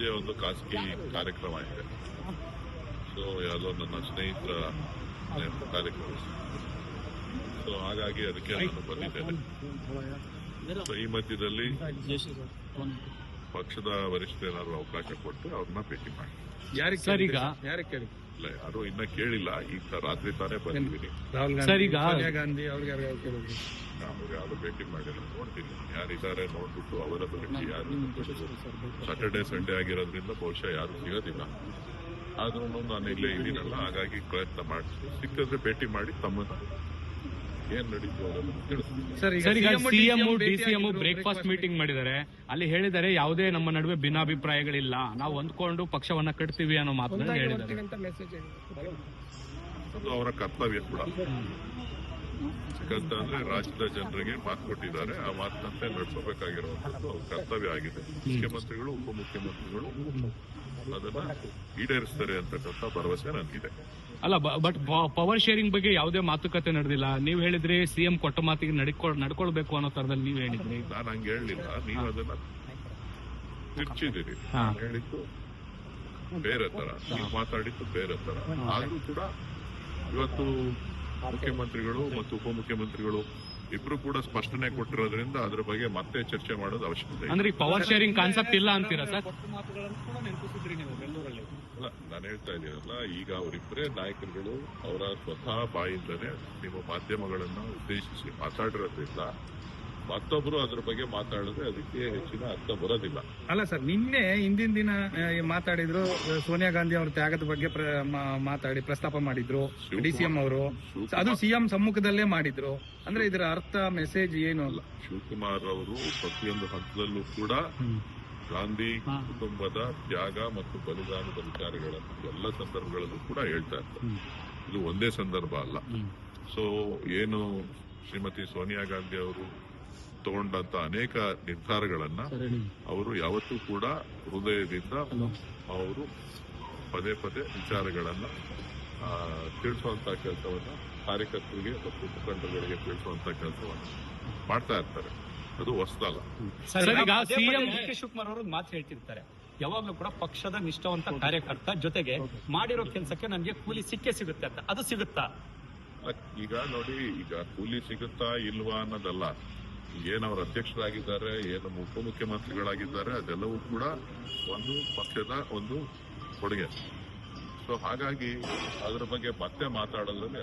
ನನ್ನದೇ ಒಂದು ಖಾಸಗಿ ಕಾರ್ಯಕ್ರಮ ಇದೆ. ಸೊ ಯಾವುದೋ ನನ್ನ ಸ್ನೇಹಿತರ ಕಾರ್ಯಕ್ರಮ. ಸೊ ಹಾಗಾಗಿ ಅದಕ್ಕೆ ನಾನು ಬಂದಿದ್ದೇನೆ. ಸೊ ಈ ಮಧ್ಯದಲ್ಲಿ ಪಕ್ಷದ ವರಿಷ್ಠರೇನಾದ್ರು ಅವಕಾಶ ಕೊಟ್ಟು ಅವ್ರನ್ನ ಭೇಟಿ ಮಾಡಿ. ಇಲ್ಲ, ಯಾರು ಇನ್ನ ಕೇಳಿಲ್ಲ. ಈಗ ರಾತ್ರಿ ತಾನೇ ಬಂದಿದ್ದೀನಿ. ಸೋನಿಯಾ ಗಾಂಧಿ ಅವ್ರಿಗೆ ಯಾರು ಭೇಟಿ ಮಾಡಿಲ್ಲ. ನೋಡ್ತೀನಿ ಯಾರಿದ್ದಾರೆ ನೋಡ್ಬಿಟ್ಟು ಅವರ ಬಗ್ಗೆ ಯಾರು. ಸಾಟರ್ಡೆ ಸಂಡೇ ಆಗಿರೋದ್ರಿಂದ ಬಹುಶಃ ಯಾರು ಸಿಗೋದಿಲ್ಲ. ಆದ್ರೂ ನಾನು ಇಲ್ಲೇ ಇದ್ದೀನಲ್ಲ, ಹಾಗಾಗಿ ಪ್ರಯತ್ನ ಮಾಡ್ತೀನಿ. ಸಿಕ್ಕಿದ್ರೆ ಭೇಟಿ ಮಾಡಿ ತಮ್ಮನ್ನ ಏನ್ ನಡೀತು ಅದನ್ನು ತಿಳಿಸ್ತೀನಿ. ಸಿಎಂ ಡಿಸಿಎಂ ಬ್ರೇಕ್ಫಾಸ್ಟ್ ಮೀಟಿಂಗ್ ಮಾಡಿದ್ದಾರೆ. ಅಲ್ಲಿ ಹೇಳಿದ್ದಾರೆ ಯಾವುದೇ ನಮ್ಮ ನಡುವೆ ಭಿನ್ನಾಭಿಪ್ರಾಯಗಳಿಲ್ಲ, ನಾವು ಹೊಂದ್ಕೊಂಡು ಪಕ್ಷವನ್ನ ಕಟ್ತೀವಿ ಅನ್ನೋ ಮಾತನ್ನ ಹೇಳಿದ್ದಾರೆ. ಅದು ಅವರ ಕರ್ತವ್ಯ ಕೂಡ. ಯಾಕಂತಂದ್ರೆ ರಾಜ್ಯದ ಜನರಿಗೆ ಮಾತು ಕೊಟ್ಟಿದ್ದಾರೆ, ಆ ಮಾತಿನಂತೆ ನಡೆಸಬೇಕಾಗಿರುವಂತದ್ದು ಅವ್ರ ಕರ್ತವ್ಯ ಆಗಿದೆ. ಮುಖ್ಯಮಂತ್ರಿಗಳು ಉಪಮುಖ್ಯಮಂತ್ರಿಗಳು ಅದನ್ನ ಈಡೇರಿಸ್ತಾರೆ ಅಂತಕ್ಕಂಥ ಭರವಸೆ ನನಗಿದೆ. ಅಲ್ಲ, ಬಟ್ ಪವರ್ ಶೇರಿಂಗ್ ಬಗ್ಗೆ ಯಾವುದೇ ಮಾತುಕತೆ ನಡೆದಿಲ್ಲ. ನೀವು ಹೇಳಿದ್ರಿ ಸಿಎಂ ಕೊಟ್ಟ ಮಾತಿಗೆ ನಡ್ಕೊಳ್ಬೇಕು ಅನ್ನೋ ತರದಲ್ಲಿ ನೀವು ಹೇಳಿದ್ರಿ. ನಾನು ಹಂಗೆ ಹೇಳಲಿಲ್ಲ, ನೀವು ಅದನ್ನ ತಿರ್ಚಿದಿರಿ. ನಾನು ಹೇಳಿದ್ದು ಬೇರೆ ತರ, ನೀವು ಮಾತಾಡಿದ್ದು ಬೇರೆ ತರ. ಆದ್ರೂ ಕೂಡ ಇವತ್ತು ಮುಖ್ಯಮಂತ್ರಿಗಳು ಮತ್ತು ಉಪಮುಖ್ಯಮಂತ್ರಿಗಳು ಇಬ್ರು ಕೂಡ ಸ್ಪಷ್ಟನೆ ಕೊಟ್ಟಿರೋದ್ರಿಂದ ಅದ್ರ ಬಗ್ಗೆ ಮತ್ತೆ ಚರ್ಚೆ ಮಾಡೋದು ಅವಶ್ಯಕತೆ. ಅಂದ್ರೆ ಪವರ್ ಶೇರಿಂಗ್ ಕಾನ್ಸೆಪ್ಟ್ ಇಲ್ಲ ಅಂತೀರಾ ಸರ್? ಅಲ್ಲ, ನಾನು ಹೇಳ್ತಾ ಇದ್ದೀನಲ್ಲ, ಈಗ ಅವರಿಬ್ಬರೇ ನಾಯಕರುಗಳು ಅವರ ಸ್ವತಃ ಬಾಯಿಂದನೇ ನಿಮ್ಮ ಮಾಧ್ಯಮಗಳನ್ನ ಉದ್ದೇಶಿಸಿ ಮಾತಾಡಿರೋದ್ರಿಂದ ಮತ್ತೊಬ್ರು ಅದ್ರ ಬಗ್ಗೆ ಮಾತಾಡಿದ್ರೆ ಅದಕ್ಕೆ ಹೆಚ್ಚಿನ ಅರ್ಥ ಬರೋದಿಲ್ಲ. ಅಲ್ಲ ಸರ್, ನಿನ್ನೆ ಹಿಂದಿನ ದಿನ ಮಾತಾಡಿದ್ರು, ಸೋನಿಯಾ ಗಾಂಧಿ ಅವರ ತ್ಯಾಗದ ಬಗ್ಗೆ ಮಾತಾಡಿ ಪ್ರಸ್ತಾಪ ಮಾಡಿದ್ರು ಡಿಸಿಎಂ ಅವರು. ಅದು ಸಿಎಂ ಸಮ್ಮುಖದಲ್ಲೇ ಮಾಡಿದ್ರು. ಅಂದ್ರೆ ಇದರ ಅರ್ಥ ಮೆಸೇಜ್ ಏನು ಅಲ್ಲ. ಶಿವಕುಮಾರ್ ಅವರು ಪ್ರತಿಯೊಂದು ಹಂತದಲ್ಲೂ ಕೂಡ ಗಾಂಧಿ ಕುಟುಂಬದ ತ್ಯಾಗ ಮತ್ತು ಬಲಿದಾನದ ವಿಚಾರಗಳನ್ನು ಎಲ್ಲ ಸಂದರ್ಭಗಳಲ್ಲೂ ಕೂಡ ಹೇಳ್ತಾ ಇರ್ತಾರೆ. ಇದು ಒಂದೇ ಸಂದರ್ಭ ಅಲ್ಲ. ಸೊ ಏನು ಶ್ರೀಮತಿ ಸೋನಿಯಾ ಗಾಂಧಿ ಅವರು ತಗೊಂಡಂತ ಅನೇಕ ನಿರ್ಧಾರಗಳನ್ನ ಅವರು ಯಾವತ್ತೂ ಕೂಡ ಹೃದಯದಿಂದ ಅವರು ಪದೇ ಪದೇ ವಿಚಾರಗಳನ್ನ ತಿಳಿಸುವಂತ ಕೆಲಸವನ್ನ ಕಾರ್ಯಕರ್ತರಿಗೆ ಮತ್ತು ಮುಖಂಡರುಗಳಿಗೆ ತಿಳಿಸುವಂತ ಕೆಲಸವನ್ನ ಮಾಡ್ತಾ ಇರ್ತಾರೆ. ಅದು ಹೊಸದಲ್ಲ. ಸಿಎಂ ಶಿವಕುಮಾರ್ ಅವರು ಮಾತು ಹೇಳ್ತಿರ್ತಾರೆ, ಯಾವಾಗ್ಲೂ ಕೂಡ ಪಕ್ಷದ ನಿಷ್ಠಾವಂತ ಕಾರ್ಯಕರ್ತ, ಜೊತೆಗೆ ಮಾಡಿರೋ ಕೆಲಸಕ್ಕೆ ನನಗೆ ಕೂಲಿ ಸಿಕ್ಕೇ ಸಿಗುತ್ತೆ ಅಂತ. ಅದು ಸಿಗುತ್ತಾ? ಈಗ ನೋಡಿ, ಈಗ ಕೂಲಿ ಸಿಗುತ್ತಾ ಇಲ್ವಾ ಅನ್ನೋದಲ್ಲ. ಏನು ಅವ್ರ ಅಧ್ಯಕ್ಷರಾಗಿದ್ದಾರೆ, ಏನು ಉಪಮುಖ್ಯಮಂತ್ರಿಗಳಾಗಿದ್ದಾರೆ, ಅದೆಲ್ಲವೂ ಕೂಡ ಒಂದು ಪಕ್ಷದ ಒಂದು ಕೊಡುಗೆ. ಸೊ ಹಾಗಾಗಿ ಅದ್ರ ಬಗ್ಗೆ ಮತ್ತೆ ಮಾತಾಡೋದ್ರಲ್ಲಿ